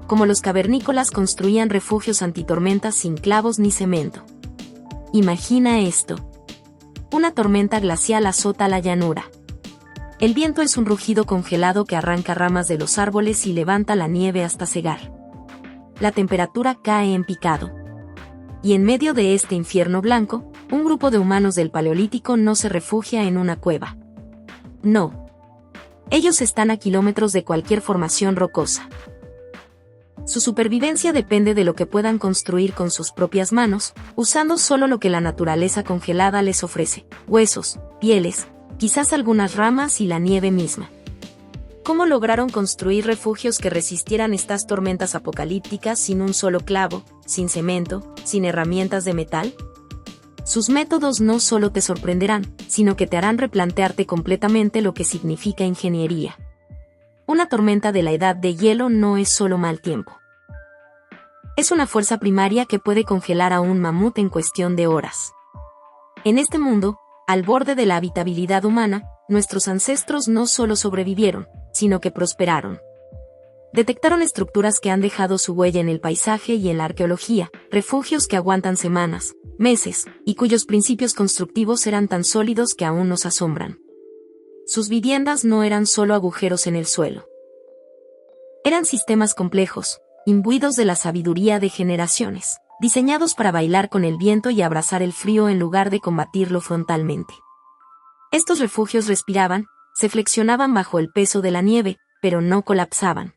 como los cavernícolas construían refugios antitormentas sin clavos ni cemento. Imagina esto. Una tormenta glacial azota la llanura. El viento es un rugido congelado que arranca ramas de los árboles y levanta la nieve hasta cegar. La temperatura cae en picado. Y en medio de este infierno blanco, un grupo de humanos del Paleolítico no se refugia en una cueva. No. Ellos están a kilómetros de cualquier formación rocosa. Su supervivencia depende de lo que puedan construir con sus propias manos, usando solo lo que la naturaleza congelada les ofrece: huesos, pieles, quizás algunas ramas y la nieve misma. ¿Cómo lograron construir refugios que resistieran estas tormentas apocalípticas sin un solo clavo, sin cemento, sin herramientas de metal? Sus métodos no solo te sorprenderán, sino que te harán replantearte completamente lo que significa ingeniería. Una tormenta de la edad de hielo no es solo mal tiempo. Es una fuerza primaria que puede congelar a un mamut en cuestión de horas. En este mundo, al borde de la habitabilidad humana, nuestros ancestros no solo sobrevivieron, sino que prosperaron. Detectaron estructuras que han dejado su huella en el paisaje y en la arqueología, refugios que aguantan semanas, meses, y cuyos principios constructivos eran tan sólidos que aún nos asombran. Sus viviendas no eran solo agujeros en el suelo. Eran sistemas complejos, imbuidos de la sabiduría de generaciones, diseñados para bailar con el viento y abrazar el frío en lugar de combatirlo frontalmente. Estos refugios respiraban, se flexionaban bajo el peso de la nieve, pero no colapsaban.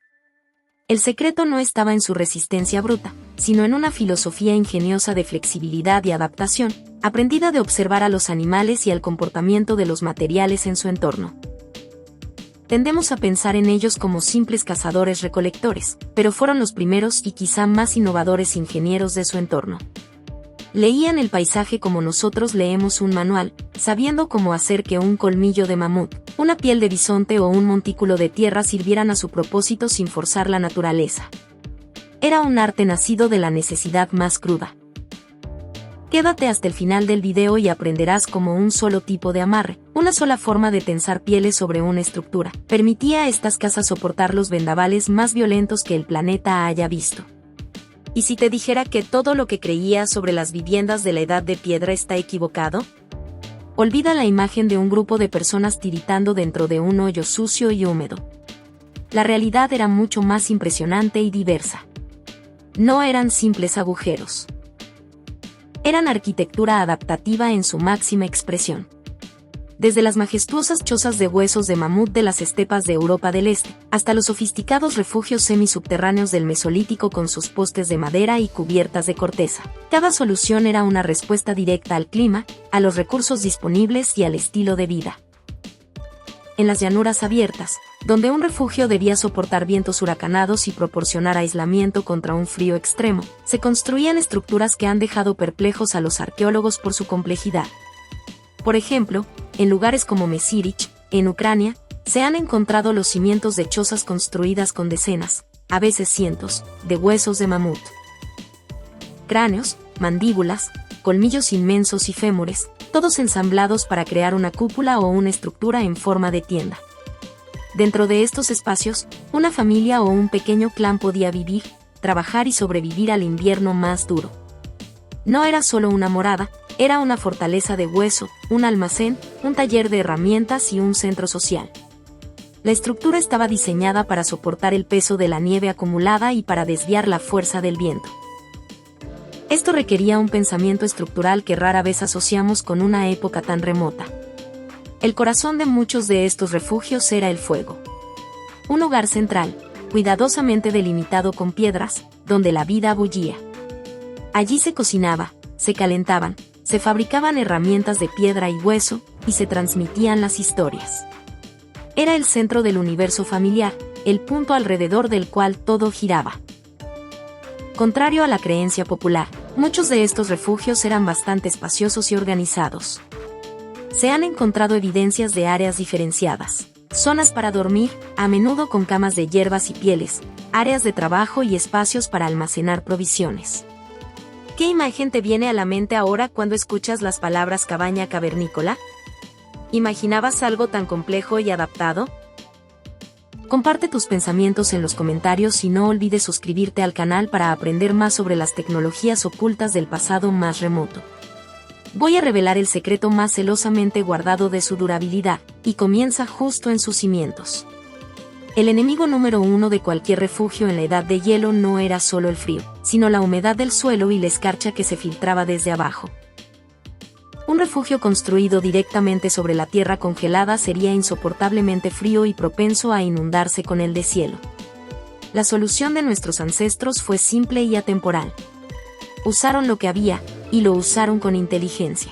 El secreto no estaba en su resistencia bruta, sino en una filosofía ingeniosa de flexibilidad y adaptación, aprendida de observar a los animales y al comportamiento de los materiales en su entorno. Tendemos a pensar en ellos como simples cazadores-recolectores, pero fueron los primeros y quizá más innovadores ingenieros de su entorno. Leían el paisaje como nosotros leemos un manual, sabiendo cómo hacer que un colmillo de mamut, una piel de bisonte o un montículo de tierra sirvieran a su propósito sin forzar la naturaleza. Era un arte nacido de la necesidad más cruda. Quédate hasta el final del video y aprenderás cómo un solo tipo de amarre, una sola forma de tensar pieles sobre una estructura, permitía a estas casas soportar los vendavales más violentos que el planeta haya visto. ¿Y si te dijera que todo lo que creías sobre las viviendas de la Edad de Piedra está equivocado? Olvida la imagen de un grupo de personas tiritando dentro de un hoyo sucio y húmedo. La realidad era mucho más impresionante y diversa. No eran simples agujeros. Eran arquitectura adaptativa en su máxima expresión. Desde las majestuosas chozas de huesos de mamut de las estepas de Europa del Este, hasta los sofisticados refugios semisubterráneos del Mesolítico con sus postes de madera y cubiertas de corteza. Cada solución era una respuesta directa al clima, a los recursos disponibles y al estilo de vida. En las llanuras abiertas, donde un refugio debía soportar vientos huracanados y proporcionar aislamiento contra un frío extremo, se construían estructuras que han dejado perplejos a los arqueólogos por su complejidad. Por ejemplo, en lugares como Mesirich, en Ucrania, se han encontrado los cimientos de chozas construidas con decenas, a veces cientos, de huesos de mamut. Cráneos, mandíbulas, colmillos inmensos y fémures, todos ensamblados para crear una cúpula o una estructura en forma de tienda. Dentro de estos espacios, una familia o un pequeño clan podía vivir, trabajar y sobrevivir al invierno más duro. No era solo una morada, era una fortaleza de hueso, un almacén, un taller de herramientas y un centro social. La estructura estaba diseñada para soportar el peso de la nieve acumulada y para desviar la fuerza del viento. Esto requería un pensamiento estructural que rara vez asociamos con una época tan remota. El corazón de muchos de estos refugios era el fuego. Un hogar central, cuidadosamente delimitado con piedras, donde la vida bullía. Allí se cocinaba, se calentaban, se fabricaban herramientas de piedra y hueso, y se transmitían las historias. Era el centro del universo familiar, el punto alrededor del cual todo giraba. Contrario a la creencia popular, muchos de estos refugios eran bastante espaciosos y organizados. Se han encontrado evidencias de áreas diferenciadas, zonas para dormir, a menudo con camas de hierbas y pieles, áreas de trabajo y espacios para almacenar provisiones. ¿Qué imagen te viene a la mente ahora cuando escuchas las palabras cabaña cavernícola? ¿Imaginabas algo tan complejo y adaptado? Comparte tus pensamientos en los comentarios y no olvides suscribirte al canal para aprender más sobre las tecnologías ocultas del pasado más remoto. Voy a revelar el secreto más celosamente guardado de su durabilidad, y comienza justo en sus cimientos. El enemigo número uno de cualquier refugio en la edad de hielo no era solo el frío, sino la humedad del suelo y la escarcha que se filtraba desde abajo. Un refugio construido directamente sobre la tierra congelada sería insoportablemente frío y propenso a inundarse con el deshielo. La solución de nuestros ancestros fue simple y atemporal. Usaron lo que había, y lo usaron con inteligencia.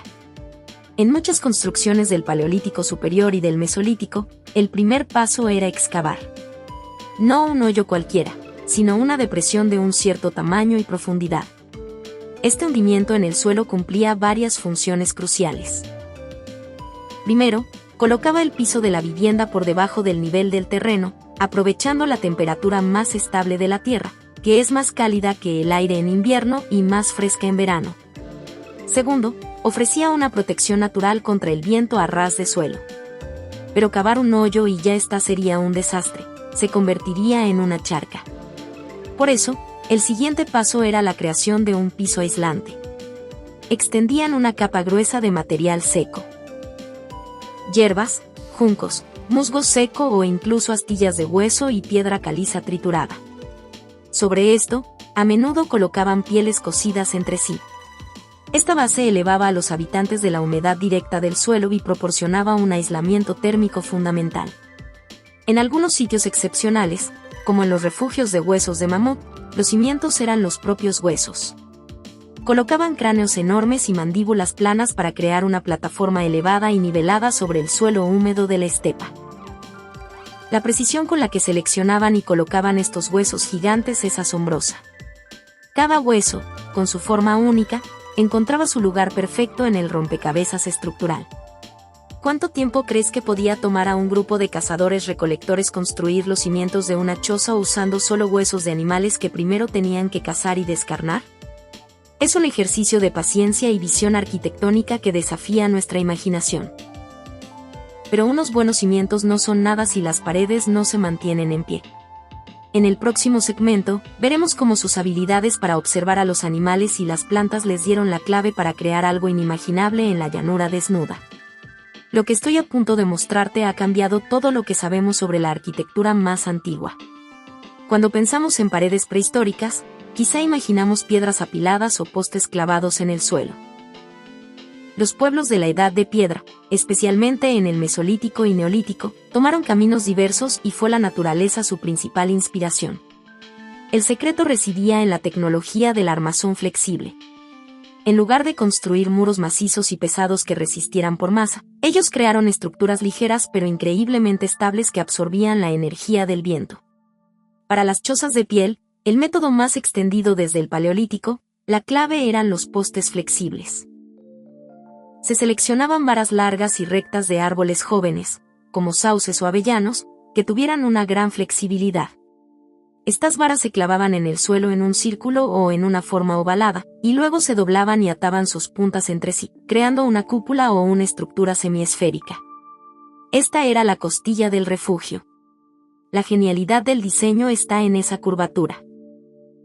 En muchas construcciones del Paleolítico Superior y del Mesolítico, el primer paso era excavar. No un hoyo cualquiera, sino una depresión de un cierto tamaño y profundidad. Este hundimiento en el suelo cumplía varias funciones cruciales. Primero, colocaba el piso de la vivienda por debajo del nivel del terreno, aprovechando la temperatura más estable de la tierra, que es más cálida que el aire en invierno y más fresca en verano. Segundo, ofrecía una protección natural contra el viento a ras de suelo. Pero cavar un hoyo y ya esta sería un desastre, se convertiría en una charca. Por eso, el siguiente paso era la creación de un piso aislante. Extendían una capa gruesa de material seco. Hierbas, juncos, musgo seco o incluso astillas de hueso y piedra caliza triturada. Sobre esto, a menudo colocaban pieles cocidas entre sí. Esta base elevaba a los habitantes de la humedad directa del suelo y proporcionaba un aislamiento térmico fundamental. En algunos sitios excepcionales, como en los refugios de huesos de mamut, los cimientos eran los propios huesos. Colocaban cráneos enormes y mandíbulas planas para crear una plataforma elevada y nivelada sobre el suelo húmedo de la estepa. La precisión con la que seleccionaban y colocaban estos huesos gigantes es asombrosa. Cada hueso, con su forma única, encontraba su lugar perfecto en el rompecabezas estructural. ¿Cuánto tiempo crees que podía tomar a un grupo de cazadores-recolectores construir los cimientos de una choza usando solo huesos de animales que primero tenían que cazar y descarnar? Es un ejercicio de paciencia y visión arquitectónica que desafía nuestra imaginación. Pero unos buenos cimientos no son nada si las paredes no se mantienen en pie. En el próximo segmento, veremos cómo sus habilidades para observar a los animales y las plantas les dieron la clave para crear algo inimaginable en la llanura desnuda. Lo que estoy a punto de mostrarte ha cambiado todo lo que sabemos sobre la arquitectura más antigua. Cuando pensamos en paredes prehistóricas, quizá imaginamos piedras apiladas o postes clavados en el suelo. Los pueblos de la Edad de Piedra, especialmente en el Mesolítico y Neolítico, tomaron caminos diversos y fue la naturaleza su principal inspiración. El secreto residía en la tecnología del armazón flexible. En lugar de construir muros macizos y pesados que resistieran por masa, ellos crearon estructuras ligeras pero increíblemente estables que absorbían la energía del viento. Para las chozas de piel, el método más extendido desde el Paleolítico, la clave eran los postes flexibles. Se seleccionaban varas largas y rectas de árboles jóvenes, como sauces o avellanos, que tuvieran una gran flexibilidad. Estas varas se clavaban en el suelo en un círculo o en una forma ovalada, y luego se doblaban y ataban sus puntas entre sí, creando una cúpula o una estructura semiesférica. Esta era la costilla del refugio. La genialidad del diseño está en esa curvatura.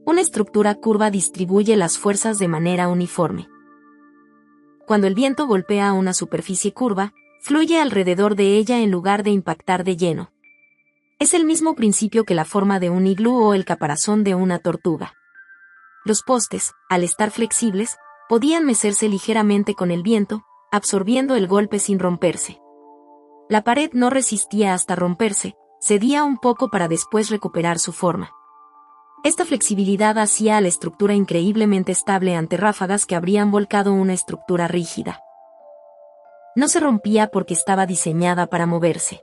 Una estructura curva distribuye las fuerzas de manera uniforme. Cuando el viento golpea una superficie curva, fluye alrededor de ella en lugar de impactar de lleno. Es el mismo principio que la forma de un iglú o el caparazón de una tortuga. Los postes, al estar flexibles, podían mecerse ligeramente con el viento, absorbiendo el golpe sin romperse. La pared no resistía hasta romperse, cedía un poco para después recuperar su forma. Esta flexibilidad hacía a la estructura increíblemente estable ante ráfagas que habrían volcado una estructura rígida. No se rompía porque estaba diseñada para moverse.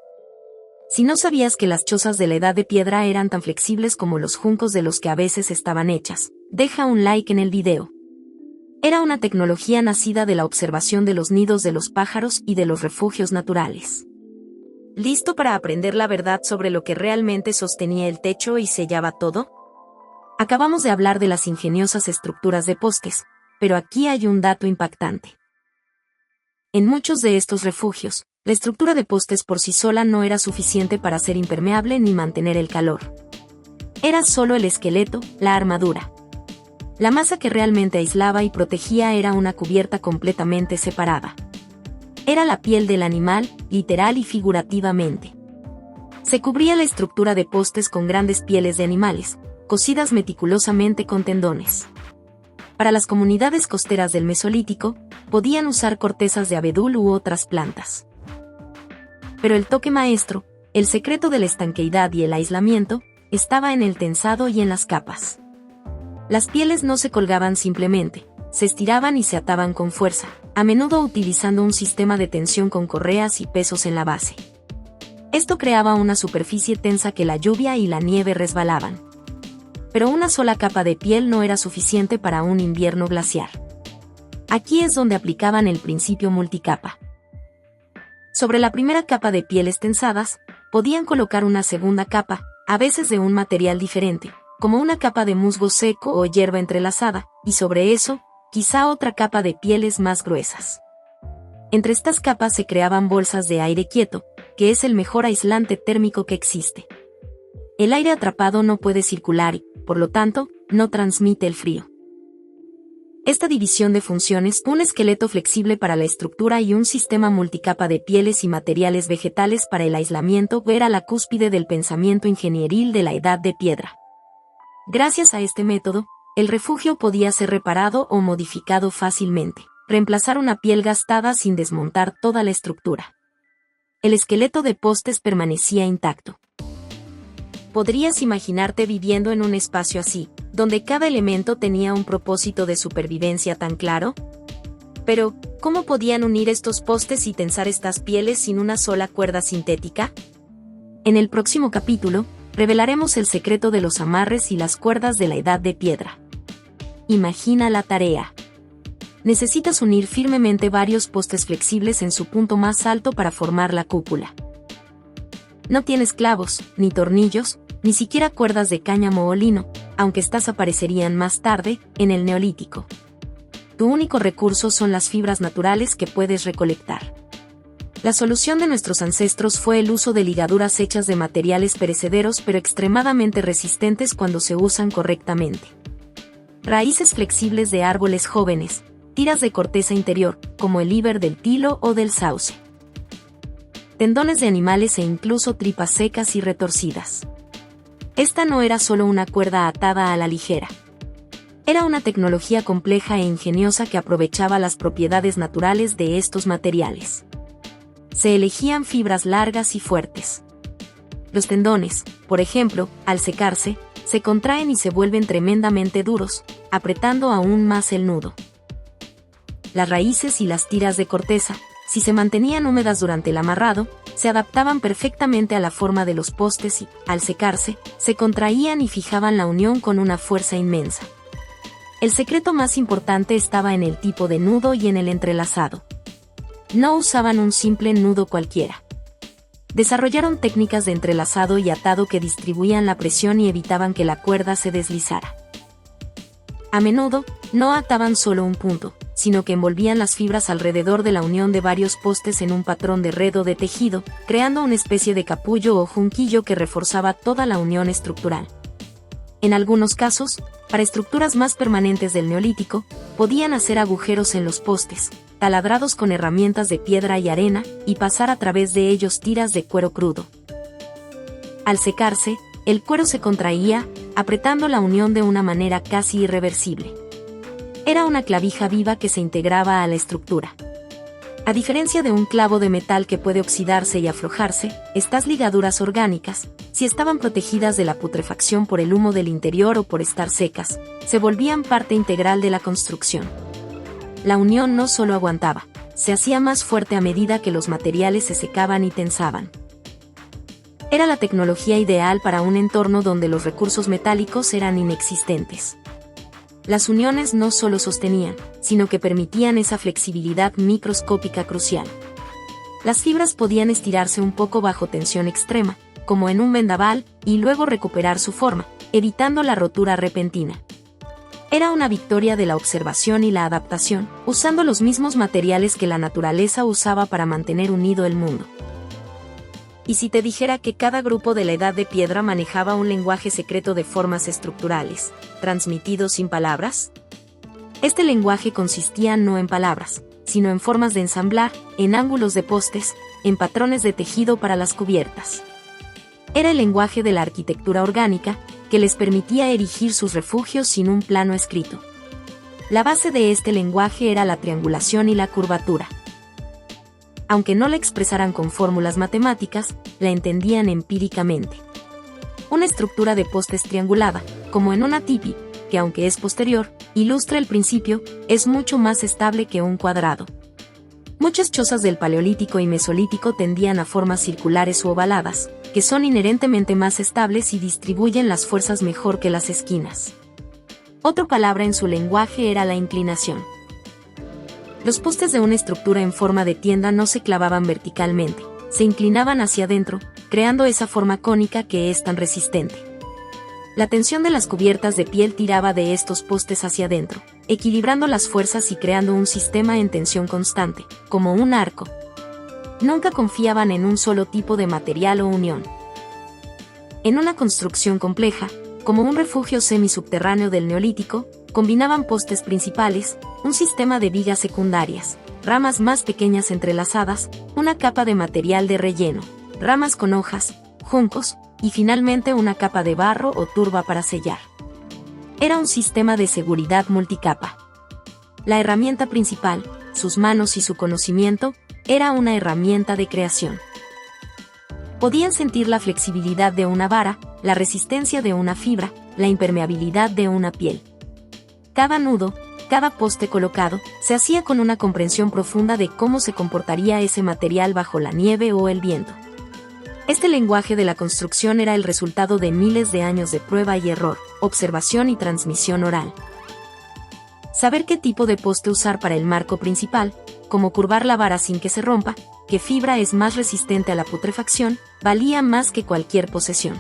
Si no sabías que las chozas de la Edad de Piedra eran tan flexibles como los juncos de los que a veces estaban hechas, deja un like en el video. Era una tecnología nacida de la observación de los nidos de los pájaros y de los refugios naturales. ¿Listo para aprender la verdad sobre lo que realmente sostenía el techo y sellaba todo? Acabamos de hablar de las ingeniosas estructuras de postes, pero aquí hay un dato impactante. En muchos de estos refugios, La estructura de postes por sí sola no era suficiente para ser impermeable ni mantener el calor. Era solo el esqueleto, la armadura. La masa que realmente aislaba y protegía era una cubierta completamente separada. Era la piel del animal, literal y figurativamente. Se cubría la estructura de postes con grandes pieles de animales, cosidas meticulosamente con tendones. Para las comunidades costeras del Mesolítico, podían usar cortezas de abedul u otras plantas. Pero el toque maestro, el secreto de la estanqueidad y el aislamiento, estaba en el tensado y en las capas. Las pieles no se colgaban simplemente, se estiraban y se ataban con fuerza, a menudo utilizando un sistema de tensión con correas y pesos en la base. Esto creaba una superficie tensa que la lluvia y la nieve resbalaban. Pero una sola capa de piel no era suficiente para un invierno glaciar. Aquí es donde aplicaban el principio multicapa. Sobre la primera capa de pieles tensadas, podían colocar una segunda capa, a veces de un material diferente, como una capa de musgo seco o hierba entrelazada, y sobre eso, quizá otra capa de pieles más gruesas. Entre estas capas se creaban bolsas de aire quieto, que es el mejor aislante térmico que existe. El aire atrapado no puede circular y, por lo tanto, no transmite el frío. Esta división de funciones, un esqueleto flexible para la estructura y un sistema multicapa de pieles y materiales vegetales para el aislamiento, era la cúspide del pensamiento ingenieril de la Edad de Piedra. Gracias a este método, el refugio podía ser reparado o modificado fácilmente, reemplazar una piel gastada sin desmontar toda la estructura. El esqueleto de postes permanecía intacto. ¿Podrías imaginarte viviendo en un espacio así, donde cada elemento tenía un propósito de supervivencia tan claro? Pero, ¿cómo podían unir estos postes y tensar estas pieles sin una sola cuerda sintética? En el próximo capítulo, revelaremos el secreto de los amarres y las cuerdas de la Edad de Piedra. Imagina la tarea. Necesitas unir firmemente varios postes flexibles en su punto más alto para formar la cúpula. No tienes clavos, ni tornillos, ni siquiera cuerdas de cáñamo o lino, aunque estas aparecerían más tarde, en el Neolítico. Tu único recurso son las fibras naturales que puedes recolectar. La solución de nuestros ancestros fue el uso de ligaduras hechas de materiales perecederos pero extremadamente resistentes cuando se usan correctamente. Raíces flexibles de árboles jóvenes, tiras de corteza interior, como el íber del tilo o del sauce. Tendones de animales e incluso tripas secas y retorcidas. Esta no era solo una cuerda atada a la ligera. Era una tecnología compleja e ingeniosa que aprovechaba las propiedades naturales de estos materiales. Se elegían fibras largas y fuertes. Los tendones, por ejemplo, al secarse, se contraen y se vuelven tremendamente duros, apretando aún más el nudo. Las raíces y las tiras de corteza, si se mantenían húmedas durante el amarrado, se adaptaban perfectamente a la forma de los postes y, al secarse, se contraían y fijaban la unión con una fuerza inmensa. El secreto más importante estaba en el tipo de nudo y en el entrelazado. No usaban un simple nudo cualquiera. Desarrollaron técnicas de entrelazado y atado que distribuían la presión y evitaban que la cuerda se deslizara. A menudo, no ataban solo un punto, sino que envolvían las fibras alrededor de la unión de varios postes en un patrón de red o de tejido, creando una especie de capullo o junquillo que reforzaba toda la unión estructural. En algunos casos, para estructuras más permanentes del Neolítico, podían hacer agujeros en los postes, taladrados con herramientas de piedra y arena, y pasar a través de ellos tiras de cuero crudo. Al secarse, el cuero se contraía, apretando la unión de una manera casi irreversible. Era una clavija viva que se integraba a la estructura. A diferencia de un clavo de metal que puede oxidarse y aflojarse, estas ligaduras orgánicas, si estaban protegidas de la putrefacción por el humo del interior o por estar secas, se volvían parte integral de la construcción. La unión no solo aguantaba, se hacía más fuerte a medida que los materiales se secaban y tensaban. Era la tecnología ideal para un entorno donde los recursos metálicos eran inexistentes. Las uniones no solo sostenían, sino que permitían esa flexibilidad microscópica crucial. Las fibras podían estirarse un poco bajo tensión extrema, como en un vendaval, y luego recuperar su forma, evitando la rotura repentina. Era una victoria de la observación y la adaptación, usando los mismos materiales que la naturaleza usaba para mantener unido el mundo. ¿Y si te dijera que cada grupo de la Edad de Piedra manejaba un lenguaje secreto de formas estructurales, transmitido sin palabras? Este lenguaje consistía no en palabras, sino en formas de ensamblar, en ángulos de postes, en patrones de tejido para las cubiertas. Era el lenguaje de la arquitectura orgánica, que les permitía erigir sus refugios sin un plano escrito. La base de este lenguaje era la triangulación y la curvatura. Aunque no la expresaran con fórmulas matemáticas, la entendían empíricamente. Una estructura de postes triangulada, como en una tipi, que aunque es posterior, ilustra el principio, es mucho más estable que un cuadrado. Muchas chozas del Paleolítico y Mesolítico tendían a formas circulares u ovaladas, que son inherentemente más estables y distribuyen las fuerzas mejor que las esquinas. Otra palabra en su lenguaje era la inclinación. Los postes de una estructura en forma de tienda no se clavaban verticalmente, se inclinaban hacia adentro, creando esa forma cónica que es tan resistente. La tensión de las cubiertas de piel tiraba de estos postes hacia adentro, equilibrando las fuerzas y creando un sistema en tensión constante, como un arco. Nunca confiaban en un solo tipo de material o unión. En una construcción compleja, como un refugio semisubterráneo del Neolítico, combinaban postes principales, un sistema de vigas secundarias, ramas más pequeñas entrelazadas, una capa de material de relleno, ramas con hojas, juncos, y finalmente una capa de barro o turba para sellar. Era un sistema de seguridad multicapa. La herramienta principal, sus manos y su conocimiento, era una herramienta de creación. Podían sentir la flexibilidad de una vara, la resistencia de una fibra, la impermeabilidad de una piel. Cada nudo, cada poste colocado, se hacía con una comprensión profunda de cómo se comportaría ese material bajo la nieve o el viento. Este lenguaje de la construcción era el resultado de miles de años de prueba y error, observación y transmisión oral. Saber qué tipo de poste usar para el marco principal, cómo curvar la vara sin que se rompa, qué fibra es más resistente a la putrefacción, valía más que cualquier posesión.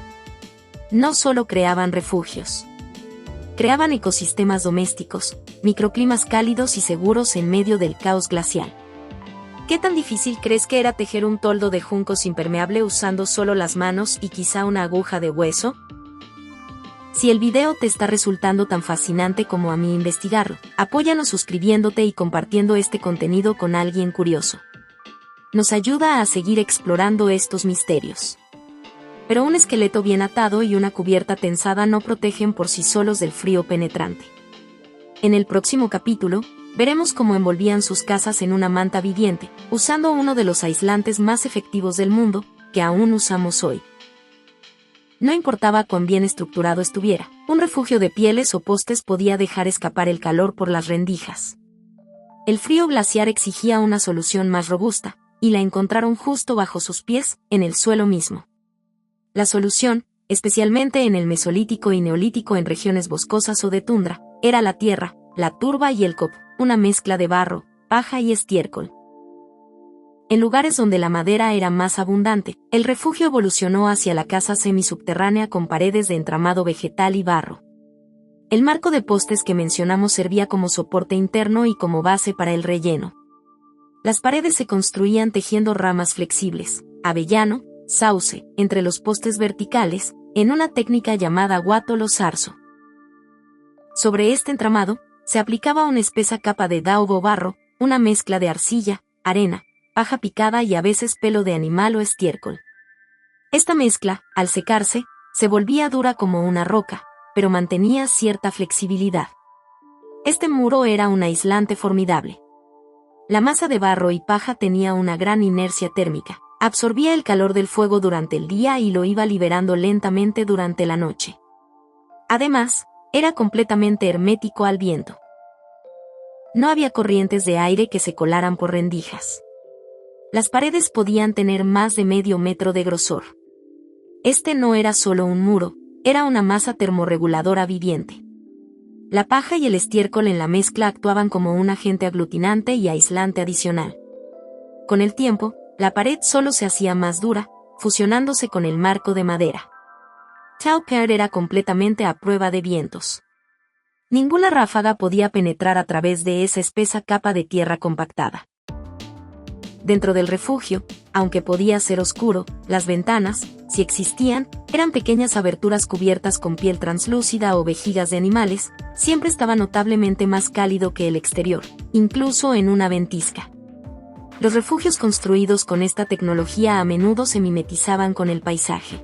No solo creaban refugios. Creaban ecosistemas domésticos, microclimas cálidos y seguros en medio del caos glacial. ¿Qué tan difícil crees que era tejer un toldo de juncos impermeable usando solo las manos y quizá una aguja de hueso? Si el video te está resultando tan fascinante como a mí investigarlo, apóyanos suscribiéndote y compartiendo este contenido con alguien curioso. Nos ayuda a seguir explorando estos misterios. Pero un esqueleto bien atado y una cubierta tensada no protegen por sí solos del frío penetrante. En el próximo capítulo, veremos cómo envolvían sus casas en una manta viviente, usando uno de los aislantes más efectivos del mundo, que aún usamos hoy. No importaba cuán bien estructurado estuviera, un refugio de pieles o postes podía dejar escapar el calor por las rendijas. El frío glaciar exigía una solución más robusta, y la encontraron justo bajo sus pies, en el suelo mismo. La solución, especialmente en el Mesolítico y Neolítico en regiones boscosas o de tundra, era la tierra, la turba y el copo, una mezcla de barro, paja y estiércol. En lugares donde la madera era más abundante, el refugio evolucionó hacia la casa semisubterránea con paredes de entramado vegetal y barro. El marco de postes que mencionamos servía como soporte interno y como base para el relleno. Las paredes se construían tejiendo ramas flexibles, avellano, sauce, entre los postes verticales, en una técnica llamada guatolo zarzo. Sobre este entramado, se aplicaba una espesa capa de daub o barro, una mezcla de arcilla, arena, paja picada y a veces pelo de animal o estiércol. Esta mezcla, al secarse, se volvía dura como una roca, pero mantenía cierta flexibilidad. Este muro era un aislante formidable. La masa de barro y paja tenía una gran inercia térmica, absorbía el calor del fuego durante el día y lo iba liberando lentamente durante la noche. Además, era completamente hermético al viento. No había corrientes de aire que se colaran por rendijas. Las paredes podían tener más de medio metro de grosor. Este no era solo un muro, era una masa termorreguladora viviente. La paja y el estiércol en la mezcla actuaban como un agente aglutinante y aislante adicional. Con el tiempo, la pared solo se hacía más dura, fusionándose con el marco de madera. Tauper era completamente a prueba de vientos. Ninguna ráfaga podía penetrar a través de esa espesa capa de tierra compactada. Dentro del refugio, aunque podía ser oscuro, las ventanas, si existían, eran pequeñas aberturas cubiertas con piel translúcida o vejigas de animales, siempre estaba notablemente más cálido que el exterior, incluso en una ventisca. Los refugios construidos con esta tecnología a menudo se mimetizaban con el paisaje.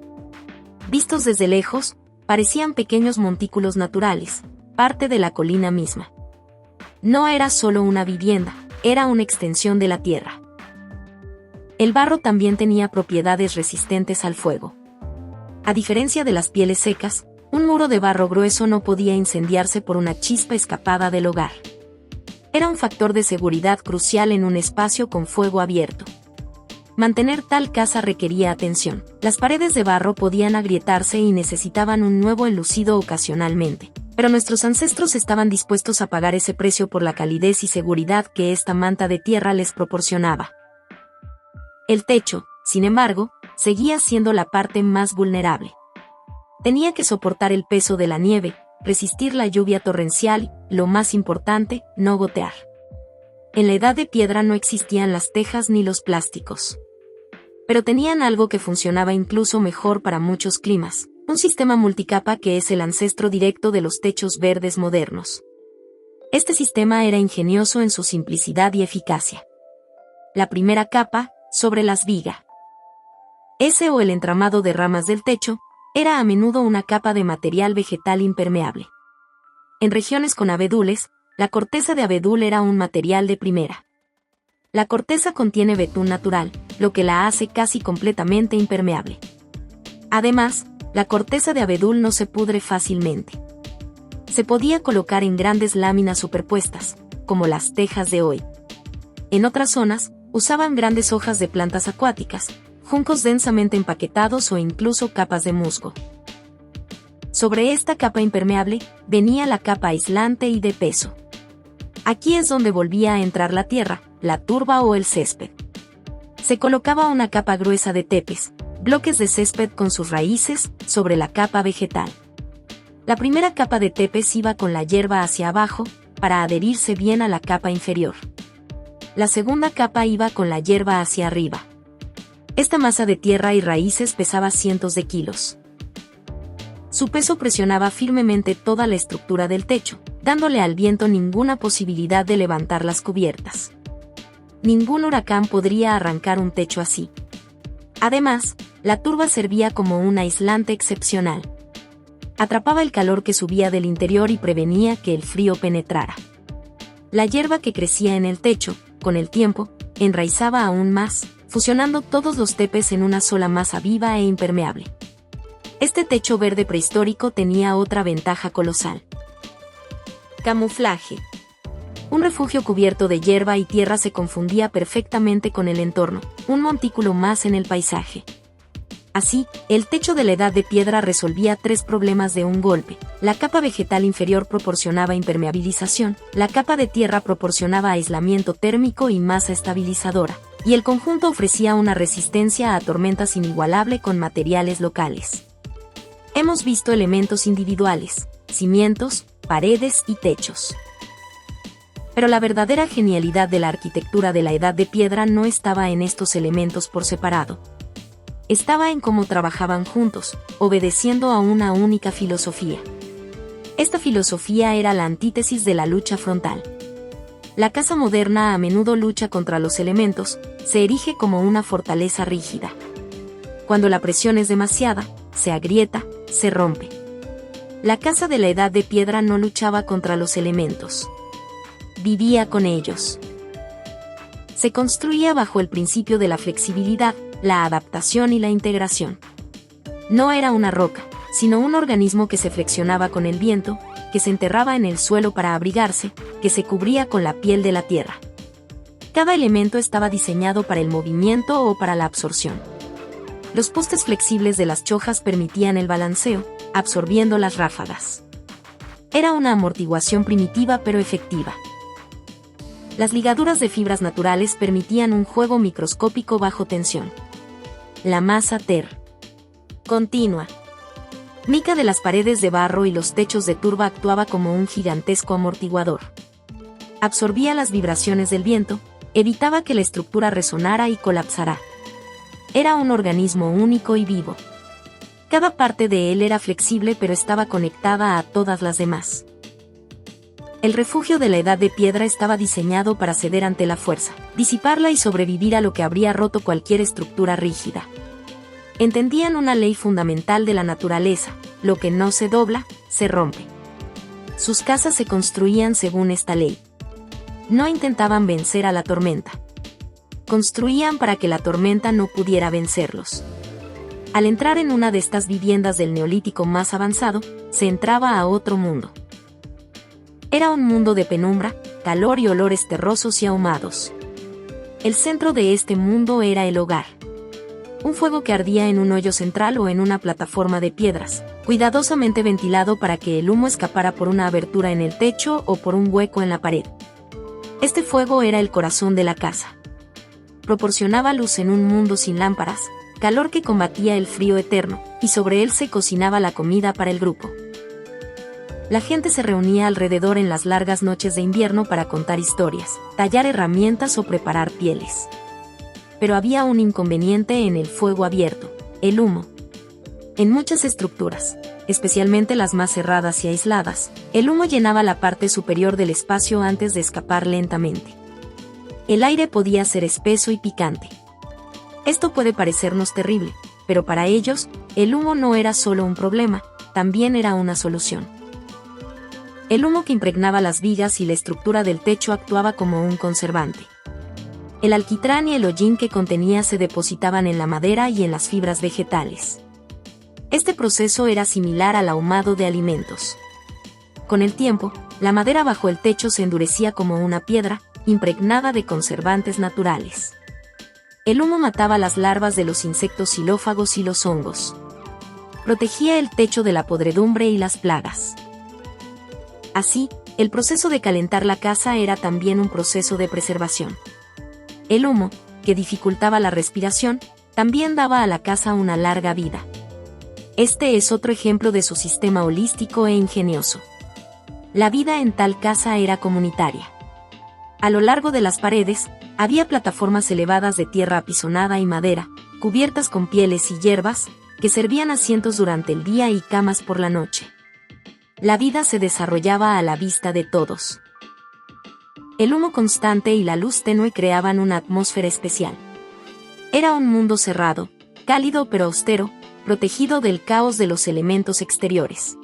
Vistos desde lejos, parecían pequeños montículos naturales, parte de la colina misma. No era solo una vivienda, era una extensión de la tierra. El barro también tenía propiedades resistentes al fuego. A diferencia de las pieles secas, un muro de barro grueso no podía incendiarse por una chispa escapada del hogar. Era un factor de seguridad crucial en un espacio con fuego abierto. Mantener tal casa requería atención. Las paredes de barro podían agrietarse y necesitaban un nuevo enlucido ocasionalmente. Pero nuestros ancestros estaban dispuestos a pagar ese precio por la calidez y seguridad que esta manta de tierra les proporcionaba. El techo, sin embargo, seguía siendo la parte más vulnerable. Tenía que soportar el peso de la nieve, resistir la lluvia torrencial y, lo más importante, no gotear. En la edad de piedra no existían las tejas ni los plásticos. Pero tenían algo que funcionaba incluso mejor para muchos climas, un sistema multicapa que es el ancestro directo de los techos verdes modernos. Este sistema era ingenioso en su simplicidad y eficacia. La primera capa, sobre las vigas. Ese o el entramado de ramas del techo, era a menudo una capa de material vegetal impermeable. En regiones con abedules, la corteza de abedul era un material de primera. La corteza contiene betún natural, lo que la hace casi completamente impermeable. Además, la corteza de abedul no se pudre fácilmente. Se podía colocar en grandes láminas superpuestas, como las tejas de hoy. En otras zonas, usaban grandes hojas de plantas acuáticas, juncos densamente empaquetados o incluso capas de musgo. Sobre esta capa impermeable, venía la capa aislante y de peso. Aquí es donde volvía a entrar la tierra, la turba o el césped. Se colocaba una capa gruesa de tepes, bloques de césped con sus raíces, sobre la capa vegetal. La primera capa de tepes iba con la hierba hacia abajo, para adherirse bien a la capa inferior. La segunda capa iba con la hierba hacia arriba. Esta masa de tierra y raíces pesaba cientos de kilos. Su peso presionaba firmemente toda la estructura del techo, dándole al viento ninguna posibilidad de levantar las cubiertas. Ningún huracán podría arrancar un techo así. Además, la turba servía como un aislante excepcional. Atrapaba el calor que subía del interior y prevenía que el frío penetrara. La hierba que crecía en el techo, con el tiempo, enraizaba aún más, fusionando todos los tepes en una sola masa viva e impermeable. Este techo verde prehistórico tenía otra ventaja colosal. Camuflaje. Un refugio cubierto de hierba y tierra se confundía perfectamente con el entorno, un montículo más en el paisaje. Así, el techo de la edad de piedra resolvía tres problemas de un golpe. La capa vegetal inferior proporcionaba impermeabilización, la capa de tierra proporcionaba aislamiento térmico y masa estabilizadora, y el conjunto ofrecía una resistencia a tormentas inigualable con materiales locales. Hemos visto elementos individuales, cimientos, paredes y techos. Pero la verdadera genialidad de la arquitectura de la edad de piedra no estaba en estos elementos por separado. Estaba en cómo trabajaban juntos, obedeciendo a una única filosofía. Esta filosofía era la antítesis de la lucha frontal. La casa moderna a menudo lucha contra los elementos, se erige como una fortaleza rígida. Cuando la presión es demasiada, se agrieta, se rompe. La casa de la edad de piedra no luchaba contra los elementos. Vivía con ellos. Se construía bajo el principio de la flexibilidad, la adaptación y la integración. No era una roca, sino un organismo que se flexionaba con el viento, que se enterraba en el suelo para abrigarse, que se cubría con la piel de la tierra. Cada elemento estaba diseñado para el movimiento o para la absorción. Los postes flexibles de las chojas permitían el balanceo, absorbiendo las ráfagas. Era una amortiguación primitiva pero efectiva. Las ligaduras de fibras naturales permitían un juego microscópico bajo tensión. La masa continua. Mica de las paredes de barro y los techos de turba actuaba como un gigantesco amortiguador. Absorbía las vibraciones del viento, evitaba que la estructura resonara y colapsara. Era un organismo único y vivo. Cada parte de él era flexible pero estaba conectada a todas las demás. El refugio de la Edad de Piedra estaba diseñado para ceder ante la fuerza, disiparla y sobrevivir a lo que habría roto cualquier estructura rígida. Entendían una ley fundamental de la naturaleza: lo que no se dobla, se rompe. Sus casas se construían según esta ley. No intentaban vencer a la tormenta. Construían para que la tormenta no pudiera vencerlos. Al entrar en una de estas viviendas del Neolítico más avanzado, se entraba a otro mundo. Era un mundo de penumbra, calor y olores terrosos y ahumados. El centro de este mundo era el hogar. Un fuego que ardía en un hoyo central o en una plataforma de piedras, cuidadosamente ventilado para que el humo escapara por una abertura en el techo o por un hueco en la pared. Este fuego era el corazón de la casa. Proporcionaba luz en un mundo sin lámparas, calor que combatía el frío eterno, y sobre él se cocinaba la comida para el grupo. La gente se reunía alrededor en las largas noches de invierno para contar historias, tallar herramientas o preparar pieles. Pero había un inconveniente en el fuego abierto: el humo. En muchas estructuras, especialmente las más cerradas y aisladas, el humo llenaba la parte superior del espacio antes de escapar lentamente. El aire podía ser espeso y picante. Esto puede parecernos terrible, pero para ellos, el humo no era solo un problema, también era una solución. El humo que impregnaba las vigas y la estructura del techo actuaba como un conservante. El alquitrán y el hollín que contenía se depositaban en la madera y en las fibras vegetales. Este proceso era similar al ahumado de alimentos. Con el tiempo, la madera bajo el techo se endurecía como una piedra, impregnada de conservantes naturales. El humo mataba las larvas de los insectos xilófagos y los hongos. Protegía el techo de la podredumbre y las plagas. Así, el proceso de calentar la casa era también un proceso de preservación. El humo, que dificultaba la respiración, también daba a la casa una larga vida. Este es otro ejemplo de su sistema holístico e ingenioso. La vida en tal casa era comunitaria. A lo largo de las paredes, había plataformas elevadas de tierra apisonada y madera, cubiertas con pieles y hierbas, que servían asientos durante el día y camas por la noche. La vida se desarrollaba a la vista de todos. El humo constante y la luz tenue creaban una atmósfera especial. Era un mundo cerrado, cálido pero austero, protegido del caos de los elementos exteriores.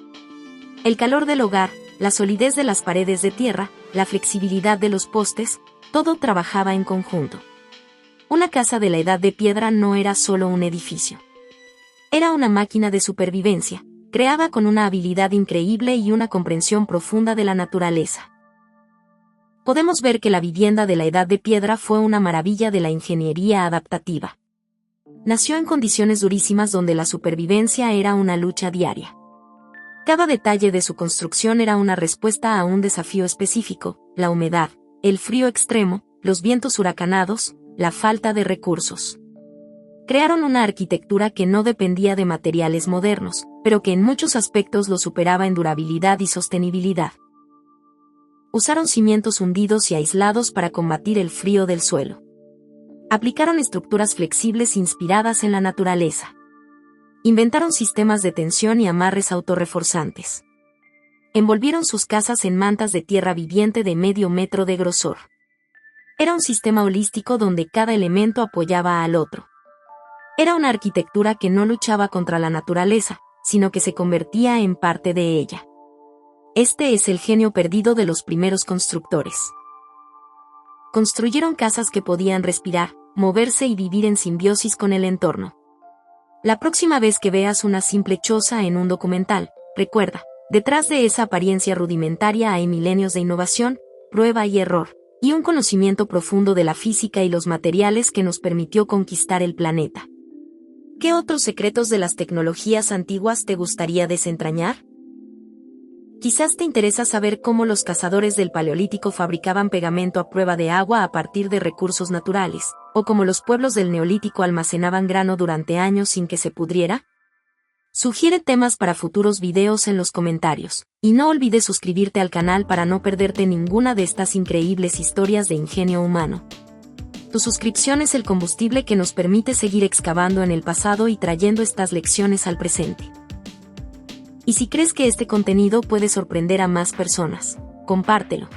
El calor del hogar, la solidez de las paredes de tierra, la flexibilidad de los postes, todo trabajaba en conjunto. Una casa de la Edad de Piedra no era solo un edificio. Era una máquina de supervivencia, creada con una habilidad increíble y una comprensión profunda de la naturaleza. Podemos ver que la vivienda de la Edad de Piedra fue una maravilla de la ingeniería adaptativa. Nació en condiciones durísimas donde la supervivencia era una lucha diaria. Cada detalle de su construcción era una respuesta a un desafío específico: la humedad, el frío extremo, los vientos huracanados, la falta de recursos. Crearon una arquitectura que no dependía de materiales modernos, pero que en muchos aspectos lo superaba en durabilidad y sostenibilidad. Usaron cimientos hundidos y aislados para combatir el frío del suelo. Aplicaron estructuras flexibles inspiradas en la naturaleza. Inventaron sistemas de tensión y amarres autorreforzantes. Envolvieron sus casas en mantas de tierra viviente de medio metro de grosor. Era un sistema holístico donde cada elemento apoyaba al otro. Era una arquitectura que no luchaba contra la naturaleza, sino que se convertía en parte de ella. Este es el genio perdido de los primeros constructores. Construyeron casas que podían respirar, moverse y vivir en simbiosis con el entorno. La próxima vez que veas una simple choza en un documental, recuerda, detrás de esa apariencia rudimentaria hay milenios de innovación, prueba y error, y un conocimiento profundo de la física y los materiales que nos permitió conquistar el planeta. ¿Qué otros secretos de las tecnologías antiguas te gustaría desentrañar? Quizás te interesa saber cómo los cazadores del Paleolítico fabricaban pegamento a prueba de agua a partir de recursos naturales, o cómo los pueblos del Neolítico almacenaban grano durante años sin que se pudriera. Sugiere temas para futuros videos en los comentarios, y no olvides suscribirte al canal para no perderte ninguna de estas increíbles historias de ingenio humano. Tu suscripción es el combustible que nos permite seguir excavando en el pasado y trayendo estas lecciones al presente. Y si crees que este contenido puede sorprender a más personas, compártelo.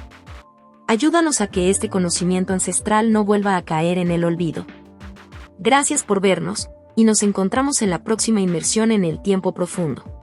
Ayúdanos a que este conocimiento ancestral no vuelva a caer en el olvido. Gracias por vernos, y nos encontramos en la próxima inmersión en el tiempo profundo.